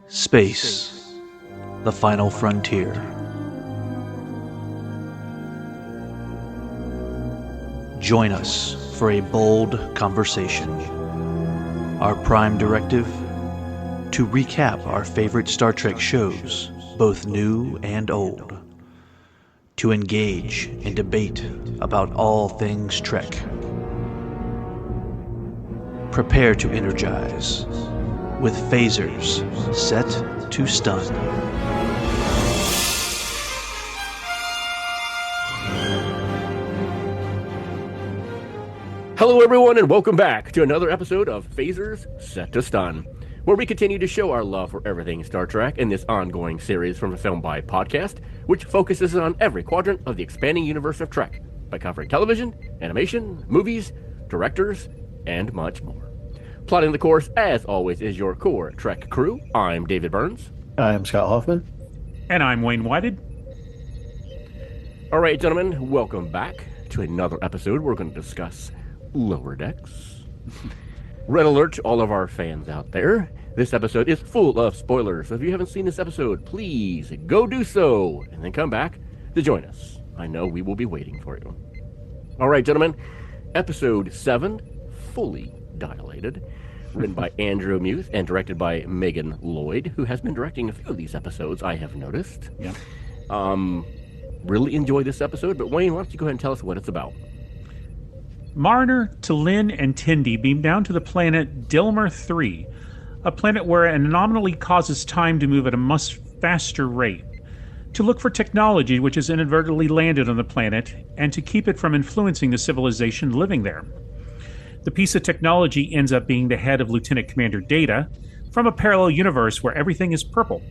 Space, the final frontier. Join us for a bold conversation. Our prime directive? To recap our favorite Star Trek shows, both new and old. To engage in debate about all things Trek. Prepare to energize with phasers set to stun. Hello everyone and welcome back to another episode of Phasers Set to Stun, where we continue to show our love for everything Star Trek in this ongoing series from a Film by Podcast, which focuses on every quadrant of the expanding universe of Trek by covering television, animation, movies, directors, and much more. Plotting the course, as always, is your core Trek crew. I'm David Burns. I'm Scott Hoffman. And I'm Wayne Whited. All right, gentlemen, welcome back to another episode. We're going to discuss Lower Decks. Red alert to all of our fans out there. This episode is full of spoilers, so if you haven't seen this episode, please go do so, and then come back to join us. I know we will be waiting for you. All right, gentlemen, episode 7, Fully Dilated, written by Andrew Muth and directed by Megan Lloyd, who has been directing a few of these episodes, I have noticed. Yeah. Really enjoyed this episode, but Wayne, why don't you go ahead and tell us what it's about? Mariner, T'Lyn, and Tendi beam down to the planet Dilmer 3, a planet where an anomaly causes time to move at a much faster rate, to look for technology which has inadvertently landed on the planet, and to keep it from influencing the civilization living there. The piece of technology ends up being the head of Lieutenant Commander Data from a parallel universe where everything is purple.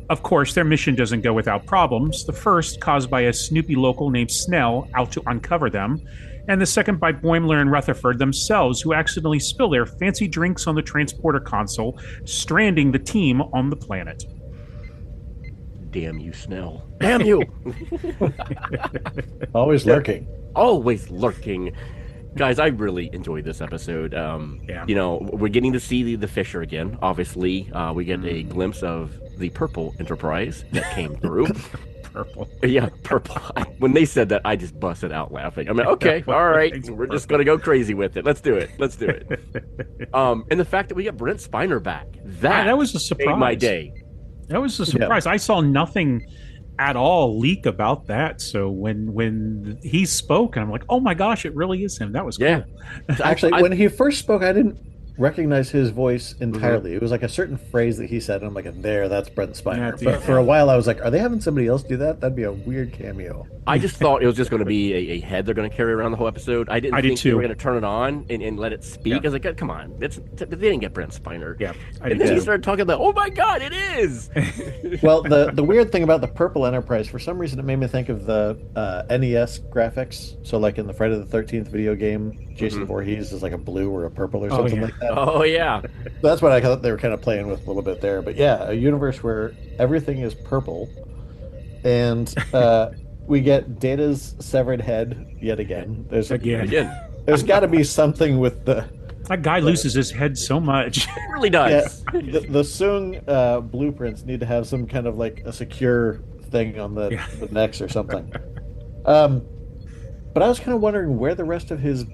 Of course, their mission doesn't go without problems, the first caused by a snoopy local named Snell out to uncover them, and the second by Boimler and Rutherford themselves, who accidentally spill their fancy drinks on the transporter console, stranding the team on the planet. Damn you, Snell. Damn you! Always lurking. Always lurking. Guys, I really enjoyed this episode. You know, we're getting to see the Fisher again. Obviously, we get a glimpse of the Purple Enterprise that came through. Purple. Yeah, purple. When they said that, I just busted out laughing. I mean, okay, all right, we're just going to go crazy with it. Let's do it. And the fact that we got Brent Spiner back, that was a surprise. Made my day. That was a surprise. Yeah. I saw nothing at all leak about that. So when he spoke, I'm like, oh my gosh, it really is him. That was cool. Yeah. Actually, when he first spoke, I didn't recognize his voice entirely. Mm-hmm. It was like a certain phrase that he said, and I'm like, that's Brent Spiner. But for a while, I was like, are they having somebody else do that? That'd be a weird cameo. I just thought it was just going to be a head they're going to carry around the whole episode. I didn't think they were going to turn it on and let it speak. Yeah. I was like, come on, they didn't get Brent Spiner. Yeah, and then he started talking about, oh my god, it is. Well, the weird thing about the Purple Enterprise, for some reason, it made me think of the NES graphics. So, like in the Friday the 13th video game, Jason Voorhees is like a blue or a purple or something like that. Oh yeah, that's what I thought they were kind of playing with a little bit there. But yeah, a universe where everything is purple, and we get Data's severed head yet again. There's got to be something with that guy loses his head so much. It really does. Yeah, the Soong blueprints need to have some kind of like a secure thing on the necks or something. But I was kind of wondering where the rest of his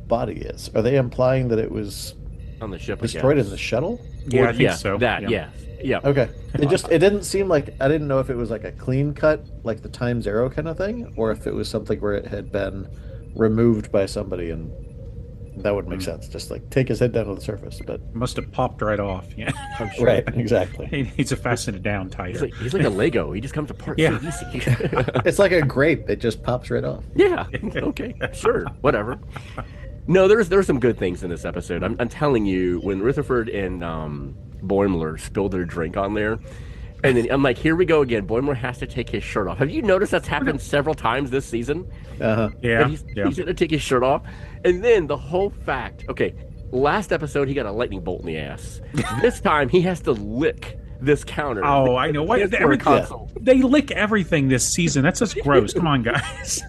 body is. Are they implying that it was on the ship destroyed in the shuttle? Yeah, I think so. Yeah. Okay. It didn't seem like, I didn't know if it was like a clean cut, like the Times Arrow kind of thing, or if it was something where it had been removed by somebody, and that would make sense. Just like take his head down to the surface, but must have popped right off. Yeah, I'm sure. Right, exactly. He needs to fasten it down tighter. He's like a Lego. He just comes apart so easy. It's like a grape. It just pops right off. Yeah. Okay. Sure. Whatever. No, there's some good things in this episode. I'm telling you, when Rutherford and Boimler spilled their drink on there, and then I'm like, here we go again. Boimler has to take his shirt off. Have you noticed that's happened several times this season? Yeah. He's going to take his shirt off. And then the whole fact, okay, last episode he got a lightning bolt in the ass. This time he has to lick this counter. Oh, I know. Why they lick everything this season? That's just gross. Come on, guys.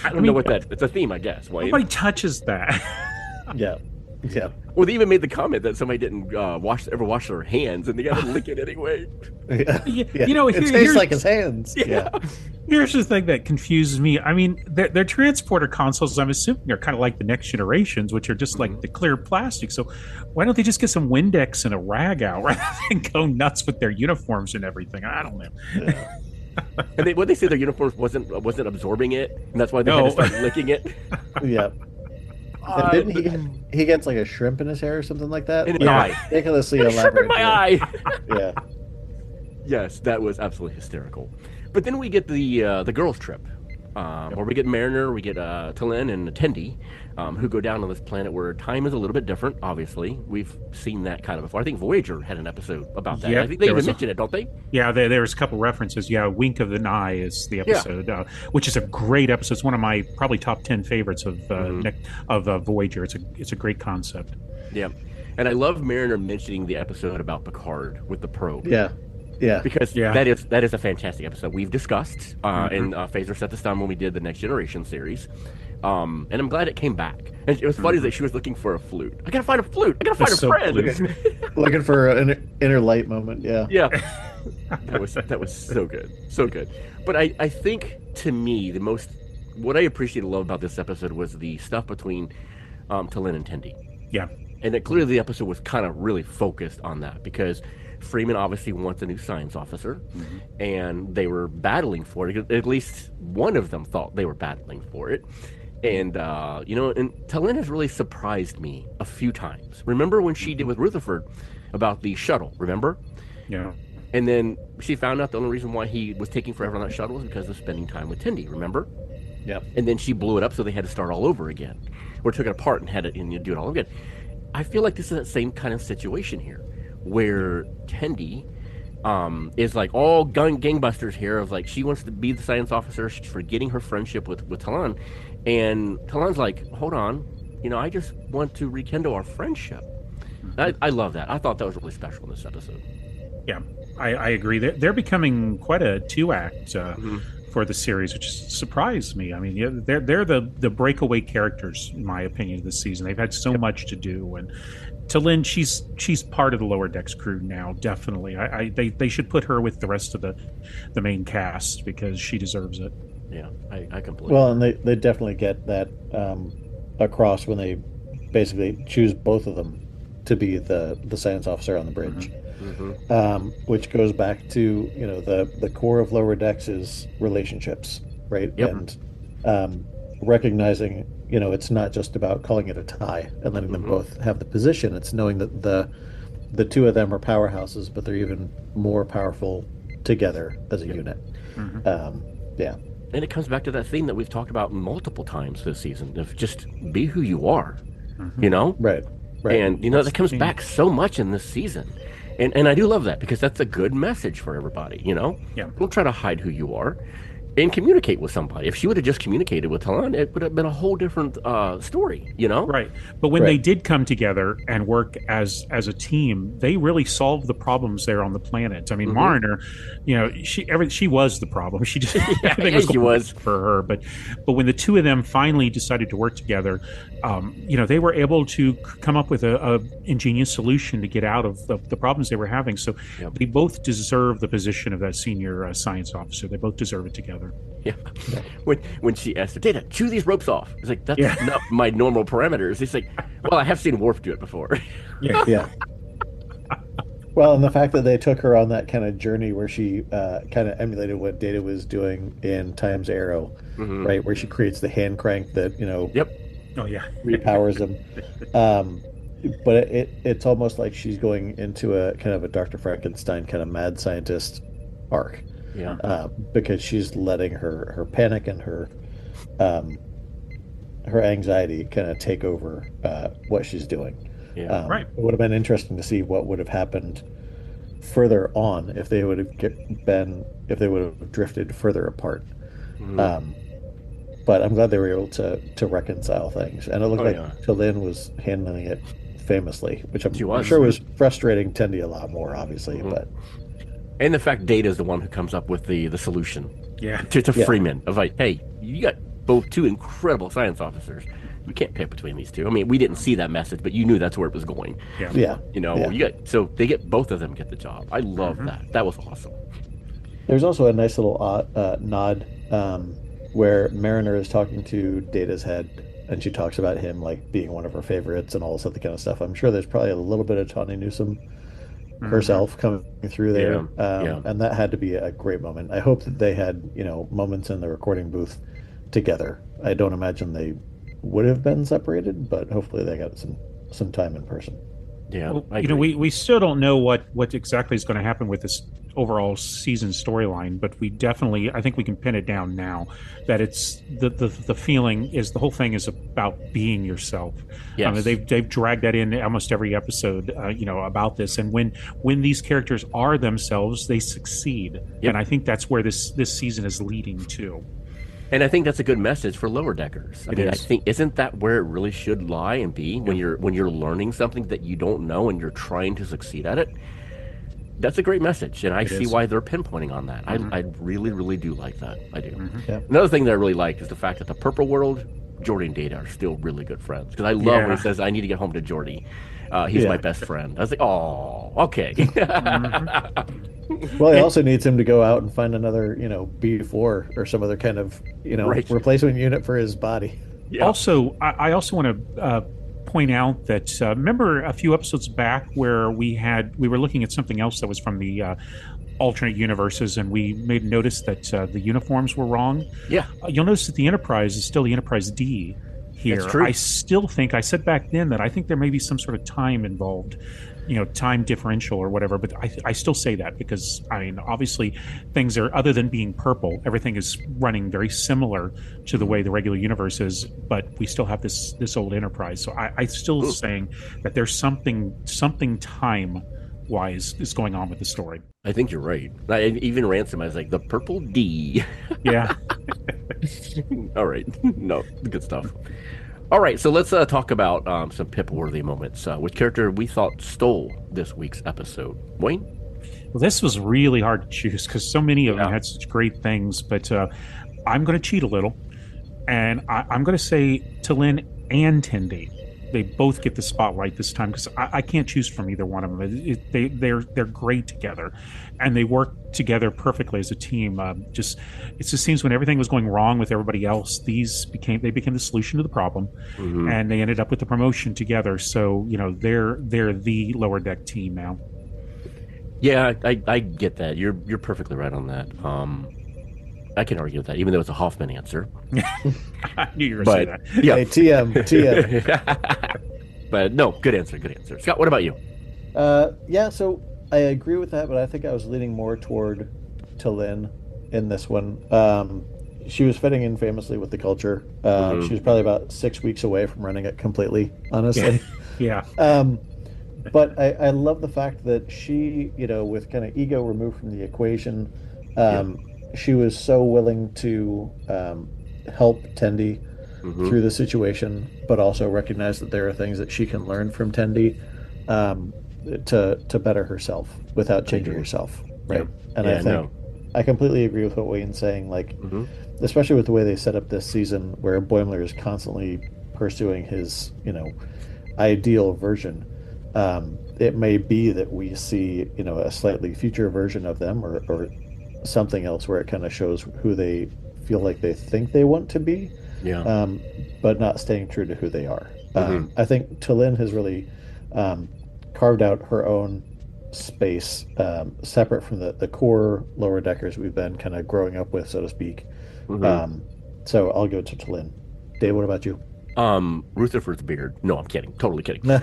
I don't know what that. It's a theme, I guess. Wayne. Nobody touches that. Yeah. Yeah. Well, they even made the comment that somebody didn't ever wash their hands, and they got to lick it anyway. Yeah. You Yeah. know, it tastes like his hands. Yeah. Here's the thing that confuses me. I mean, their transporter consoles, I'm assuming, are kind of like the next generations, which are just like the clear plastic. So why don't they just get some Windex and a rag out rather than go nuts with their uniforms and everything? I don't know. Yeah. And what they say, their uniforms wasn't absorbing it, and that's why they had to start licking it. Yeah. And didn't he gets like a shrimp in his hair or something like that? In an eye. Ridiculously A shrimp elaborate. in my eye. Yeah. Yes, that was absolutely hysterical. But then we get the girls' trip, where we get Mariner, we get Talin and Tendi, who go down on this planet where time is a little bit different. Obviously, we've seen that kind of before. I think Voyager had an episode about that. Yeah, I think they even mentioned it, don't they? Yeah, there's a couple references. Yeah, Wink of an Eye is the episode, which is a great episode. It's one of my probably top 10 favorites of Voyager. It's a great concept. Yeah, and I love Mariner mentioning the episode about Picard with the probe. Yeah. Yeah. Because that is a fantastic episode. We've discussed in Phaser Set the Stun when we did the Next Generation series. And I'm glad it came back. And it was funny that she was looking for a flute. I gotta find a flute. I gotta find a friend. Looking for an inner light moment. Yeah. Yeah. That was so good. So good. But I think, to me, what I appreciated and love about this episode was the stuff between Talin and Tendi. Yeah. And that clearly the episode was kind of really focused on that, because Freeman obviously wants a new science officer, and they were battling for it. At least one of them thought they were battling for it. And, and Talin has really surprised me a few times. Remember when she did with Rutherford about the shuttle, remember? Yeah. And then she found out the only reason why he was taking forever on that shuttle was because of spending time with Tendi, remember? Yeah. And then she blew it up, so they had to start all over again. Or took it apart and had it and do it all over again. I feel like this is that same kind of situation here, where Tendi is like all gangbusters here, of like she wants to be the science officer. She's forgetting her friendship with Talon, and Talon's like, hold on, I just want to rekindle our friendship. I love that. I thought that was really special in this episode. Yeah, I agree. They're becoming quite a two-act for the series, which surprised me. I mean, they're the breakaway characters, in my opinion, this season. They've had so much to do, and Talin, she's part of the Lower Decks crew now, definitely. They should put her with the rest of the main cast, because she deserves it. Yeah, I completely. Well, and they definitely get that across when they basically choose both of them to be the science officer on the bridge. Which goes back to the core of Lower Decks is relationships, right? Yep. And recognizing it's not just about calling it a tie and letting them both have the position. It's knowing that the two of them are powerhouses, but they're even more powerful together as a unit. Yeah. And it comes back to that theme that we've talked about multiple times this season of just be who you are, Right. And that comes back so much in this season. And I do love that, because that's a good message for everybody, Yeah. Don't try to hide who you are, and communicate with somebody. If she would have just communicated with Talon, it would have been a whole different story, Right. But when they did come together and work as a team, they really solved the problems there on the planet. I mean, Mariner, she was the problem. She just everything was for her. But when the two of them finally decided to work together, they were able to come up with a ingenious solution to get out of the problems they were having. So they both deserve the position of that senior science officer. They both deserve it together. Yeah. When she asked her, Data, chew these ropes off. It's like, that's not my normal parameters. It's like, well, I have seen Worf do it before. Yeah. Well, and the fact that they took her on that kind of journey where she kind of emulated what Data was doing in Time's Arrow, right? Where she creates the hand crank that, Oh, yeah. repowers him. But it's almost like she's going into a kind of a Dr. Frankenstein kind of mad scientist arc. Yeah. Because she's letting her panic and her anxiety kind of take over what she's doing. Yeah. Right. It would have been interesting to see what would have happened further on if they would have drifted further apart. But I'm glad they were able to reconcile things, and it looked like Talin was handling it famously, which I'm sure was frustrating Tendi a lot more, obviously, but. And the fact Data is the one who comes up with the solution. Yeah. To Freeman of like, hey, you got two incredible science officers. we can't pick between these two. I mean, we didn't see that message, but you knew that's where it was going. Yeah. So they get both of them get the job. I love that. That was awesome. There's also a nice little nod where Mariner is talking to Data's head, and she talks about him like being one of her favorites and all this other kind of stuff. I'm sure there's probably a little bit of Tawny Newsome herself coming through there, and that had to be a great moment. I hope that they had moments in the recording booth together. I don't imagine they would have been separated, but hopefully they got some time in person. Yeah, well, we still don't know what exactly is going to happen with this overall season storyline, but we definitely, I think we can pin it down now that it's the feeling is the whole thing is about being yourself. Yes. They've dragged that in almost every episode, about this, and when these characters are themselves, they succeed, and I think that's where this season is leading to. And I think that's a good message for lower deckers. I think isn't that where it really should lie and be when you're learning something that you don't know and you're trying to succeed at it. That's a great message, and I see why they're pinpointing on that. I really, really do like that. I do. Another thing that I really like is the fact that the Purple World, Geordi and Data are still really good friends. Because I love when he says, "I need to get home to Geordi. He's my best friend." I was like, "Oh, okay." Well, he also needs him to go out and find another, B4 or some other kind of, replacement unit for his body. Yeah. Also, I also want to point out that remember a few episodes back where we were looking at something else that was from the alternate universes, and we made notice that the uniforms were wrong. Yeah, you'll notice that the Enterprise is still the Enterprise D here. That's true. I still think I said back then that I think there may be some sort of time involved. Time differential or whatever, but I still say that because obviously things are, other than being purple, everything is running very similar to the way the regular universe is, but we still have this old Enterprise. So I still saying that there's something time wise is going on with the story. I think you're right. Even Ransom, I was like, the purple D. Yeah. All right. No, good stuff. All right, so let's talk about some Pip-worthy moments. Which character we thought stole this week's episode? Wayne? Well, this was really hard to choose because so many of them had such great things, but I'm going to cheat a little, and I'm going to say T'Lyn and Tendi. They both get the spotlight this time because I can't choose from either one of them. They're great together, and they work together perfectly as a team. It just seems when everything was going wrong with everybody else, they became the solution to the problem, and they ended up with the promotion together. So they're the lower deck team now. Yeah, I get that. You're perfectly right on that. I can argue with that, even though it's a Hoffman answer. I knew you were going to say that. Yeah, hey, TM. But no, good answer. Scott, what about you? So I agree with that, but I think I was leaning more toward T'Lyn in this one. She was fitting in famously with the culture. She was probably about 6 weeks away from running it completely, honestly. Yeah. But I love the fact that she, with kind of ego removed from the equation, she was so willing to help Tendi through the situation, but also recognize that there are things that she can learn from Tendi to better herself without changing herself, right? And I think I completely agree with what Wayne's saying, like, especially with the way they set up this season where Boimler is constantly pursuing his, ideal version. It may be that we see, a slightly future version of them or something else where it kind of shows who they feel like they think they want to be, but not staying true to who they are. I think T'Lyn has really carved out her own space, separate from the core lower deckers we've been kind of growing up with, so to speak. So I'll go to T'Lyn. Dave, what about you? Rutherford's beard. No, I'm kidding. Totally kidding. No,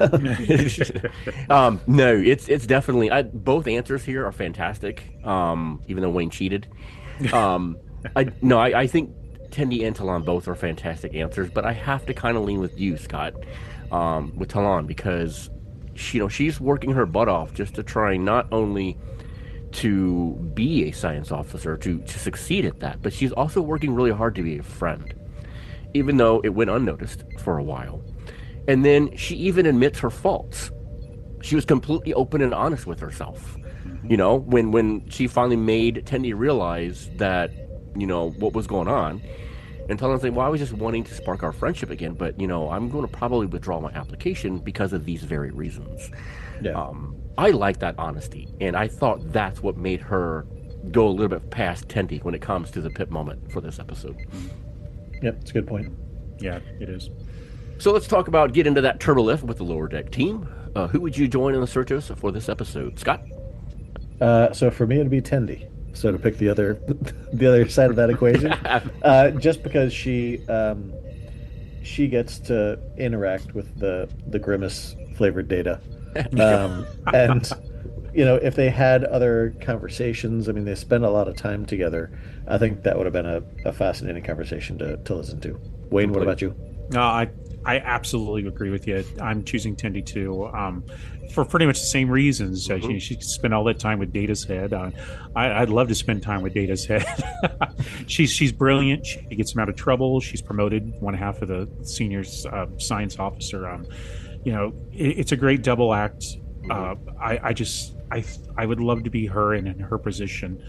it's definitely both answers here are fantastic. Even though Wayne cheated. I think Tendi and Talon both are fantastic answers, but I have to kind of lean with you, Scott, with Talon, because she's working her butt off just to try not only to be a science officer, to succeed at that, but she's also working really hard to be a friend, even though it went unnoticed for a while. And then she even admits her faults. She was completely open and honest with herself. When she finally made Tendi realize that, what was going on, and telling them, well, I was just wanting to spark our friendship again, but, I'm going to probably withdraw my application because of these very reasons. Yeah. I like that honesty, and I thought that's what made her go a little bit past Tendi when it comes to the Pip moment for this episode. Yep, it's a good point. Yeah, it is. So let's get into that turtle lift with the Lower Deck team. Who would you join in the searches for this episode? Scott? So for me, it'd be Tendi. So to pick the other side of that equation, just because she gets to interact with the Grimace flavored Data, and if they had other conversations, I mean, they spend a lot of time together. I think that would have been a fascinating conversation to listen to. Wayne, what about you? No, I absolutely agree with you. I'm choosing Tendi too, for pretty much the same reasons. She could spend all that time with Data's head. I'd love to spend time with Data's head. She's brilliant. She gets him out of trouble. She's promoted one half of the senior science officer. It's a great double act. I would love to be her and in her position.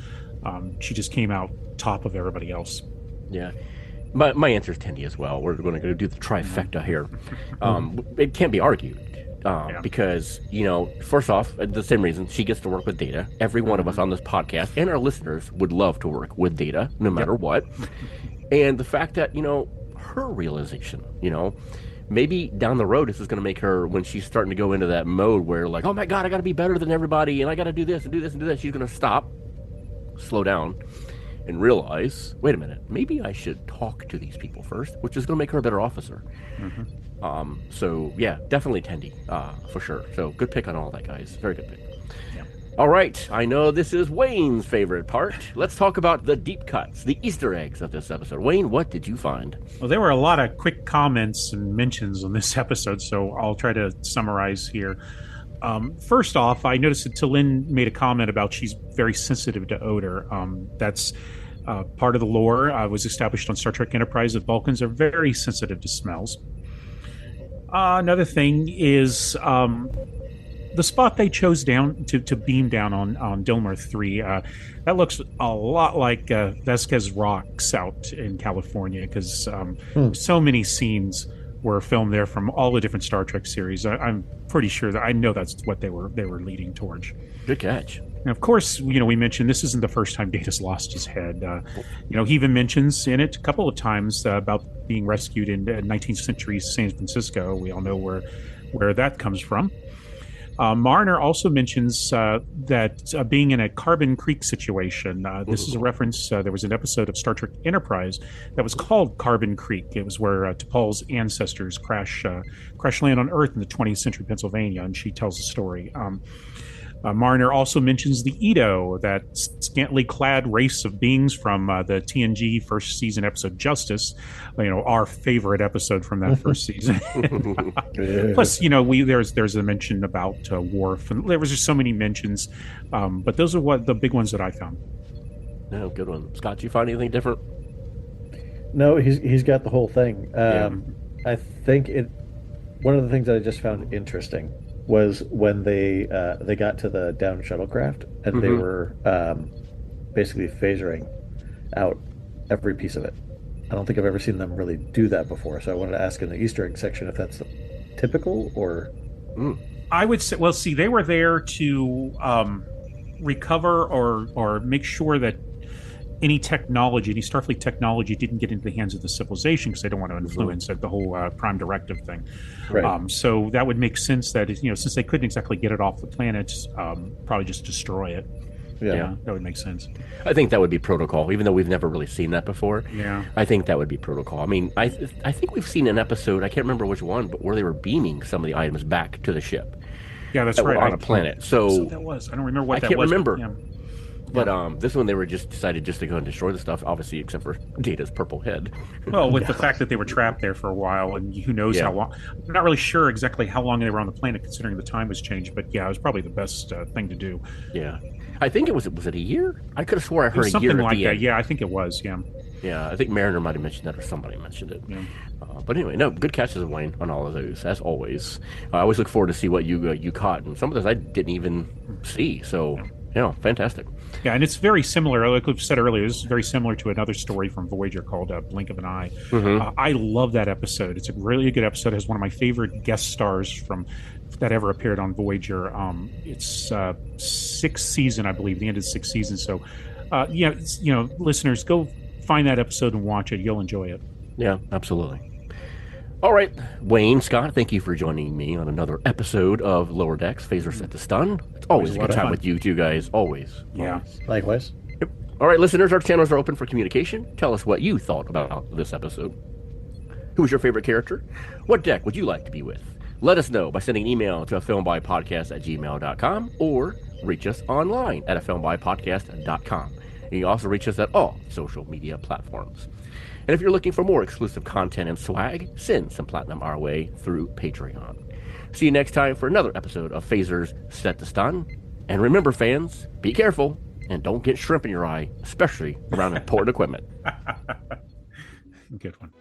She just came out top of everybody else. Yeah. My answer is Tendi as well. We're going to go do the trifecta here. It can't be argued because, first off, the same reason, she gets to work with Data. Every one of us on this podcast and our listeners would love to work with Data no matter what. And the fact that, her realization, maybe down the road, this is going to make her, when she's starting to go into that mode where like, oh my God, I got to be better than everybody and I got to do this and do this and do that. She's going to stop, slow down, and realize, wait a minute, maybe I should talk to these people first, which is going to make her a better officer. So yeah, definitely Tendi, for sure. So good pick on all that, guys. Very good pick. Yeah. All right, I know this is Wayne's favorite part. Let's talk about the deep cuts, the Easter eggs of this episode. Wayne, what did you find? Well, there were a lot of quick comments and mentions on this episode, so I'll try to summarize here. First off, I noticed that T'Lyn made a comment about she's very sensitive to odor. That's part of the lore. Was established on Star Trek Enterprise that Vulcans are very sensitive to smells. Another thing is the spot they chose down to beam down on Dilmer 3. That looks a lot like Vasquez Rocks out in California because so many scenes were filmed there from all the different Star Trek series. I'm pretty sure that I know that's what they were leading towards. Good catch. And of course, we mentioned this isn't the first time Data's lost his head. He even mentions in it a couple of times about being rescued in 19th century San Francisco. We all know where that comes from. Marner also mentions that being in a Carbon Creek situation. This is a reference. There was an episode of Star Trek Enterprise that was called Carbon Creek. It was where T'Pol's ancestors crash land on Earth in the 20th century Pennsylvania, and she tells the story. Marner also mentions the Edo, that scantily clad race of beings from the TNG first season episode Justice, our favorite episode from that first season. Plus, there's a mention about Worf, and there was just so many mentions, but those are the big ones that I found. No, good one. Scott, did you find anything different? No, he's got the whole thing. I think one of the things that I just found interesting was when they got to the down shuttlecraft and they were basically phasering out every piece of it. I don't think I've ever seen them really do that before. So I wanted to ask in the Easter egg section if that's typical or. I would say, well, see, they were there to recover or make sure that any Starfleet technology didn't get into the hands of the civilization because they don't want to influence the whole Prime Directive thing. Right. So that would make sense that, since they couldn't exactly get it off the planet, probably just destroy it. Yeah, that would make sense. I think that would be protocol, even though we've never really seen that before. Yeah. I think that would be protocol. I mean, I think we've seen an episode, I can't remember which one, but where they were beaming some of the items back to the ship. Yeah, that's right. On a planet. So that was. I don't remember what that was. I can't remember. But, But this one, they were decided to go and destroy the stuff, obviously, except for Data's purple head. Well, with the fact that they were trapped there for a while, and who knows how long. I'm not really sure exactly how long they were on the planet, considering the time was changed. But yeah, it was probably the best thing to do. Yeah. I think was it a year? I could have swore I heard a year something at like the that. end. Yeah, I think it was, yeah. Yeah, I think Mariner might have mentioned that, or somebody mentioned it. Yeah. But anyway, no, good catches, Wayne, on all of those, as always. I always look forward to see what you caught, and some of those I didn't even see. So Yeah, fantastic. Yeah, and it's very similar. Like we've said earlier, this is very similar to another story from Voyager called Blink of an Eye. I love that episode. It's a really good episode. It has one of my favorite guest stars from that ever appeared on Voyager. It's sixth season, I believe, the end of sixth season. So, listeners, go find that episode and watch it. You'll enjoy it. Yeah, absolutely. All right, Wayne, Scott, thank you for joining me on another episode of Lower Decks, Phaser Set to Stun. It's always a good time with you two guys, always. Yeah. Likewise. Yep. All right, listeners, our channels are open for communication. Tell us what you thought about this episode. Who was your favorite character? What deck would you like to be with? Let us know by sending an email to afilmbypodcast@gmail.com or reach us online at afilmbypodcast.com. You can also reach us at all social media platforms. And if you're looking for more exclusive content and swag, send some platinum our way through Patreon. See you next time for another episode of Phasers Set to Stun. And remember, fans, be careful and don't get shrimp in your eye, especially around important equipment. Good one.